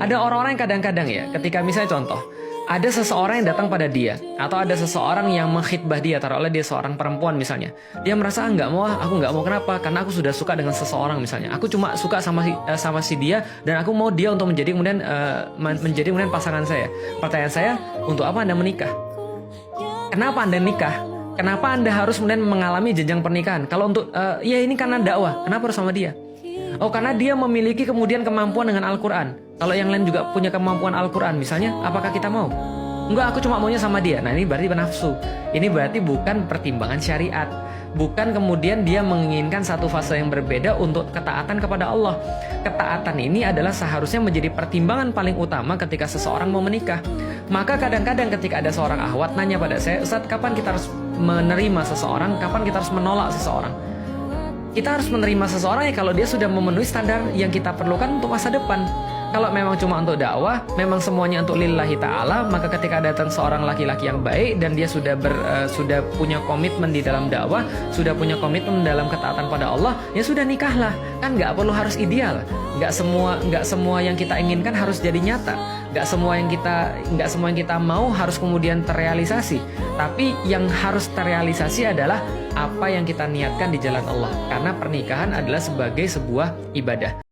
Ada orang-orang yang kadang-kadang ya, ketika misalnya contoh, ada seseorang yang datang pada dia, atau ada seseorang yang mengkhidbah dia, taruhlah dia seorang perempuan misalnya. Dia merasa, nggak mau, aku nggak mau, kenapa? Karena aku sudah suka dengan seseorang misalnya. Aku cuma suka sama si dia, dan aku mau dia untuk menjadi kemudian pasangan saya. Pertanyaan saya, untuk apa Anda menikah? Kenapa Anda nikah? Kenapa Anda harus kemudian mengalami jenjang pernikahan? Kalau untuk, ya ini karena dakwah, kenapa harus sama dia? Oh, karena dia memiliki kemudian kemampuan dengan Al-Quran. Kalau yang lain juga punya kemampuan Al-Quran misalnya, apakah kita mau? Enggak, aku cuma maunya sama dia. Nah, ini berarti nafsu. Ini berarti bukan pertimbangan syariat. Bukan kemudian dia menginginkan satu fase yang berbeda untuk ketaatan kepada Allah. Ketaatan ini adalah seharusnya menjadi pertimbangan paling utama ketika seseorang mau menikah. Maka kadang-kadang ketika ada seorang akhwat nanya pada saya, Ustaz, kapan kita harus menerima seseorang? Kapan kita harus menolak seseorang? Kita harus menerima seseorang ya kalau dia sudah memenuhi standar yang kita perlukan untuk masa depan. Kalau memang cuma untuk dakwah, memang semuanya untuk lillahi ta'ala, maka ketika datang seorang laki-laki yang baik dan dia sudah punya komitmen di dalam dakwah, sudah punya komitmen dalam ketaatan pada Allah, ya sudah nikahlah. Kan nggak perlu harus ideal. Nggak semua yang kita inginkan harus jadi nyata. Nggak semua yang kita mau harus kemudian terrealisasi. Tapi yang harus terrealisasi adalah apa yang kita niatkan di jalan Allah. Karena pernikahan adalah sebagai sebuah ibadah.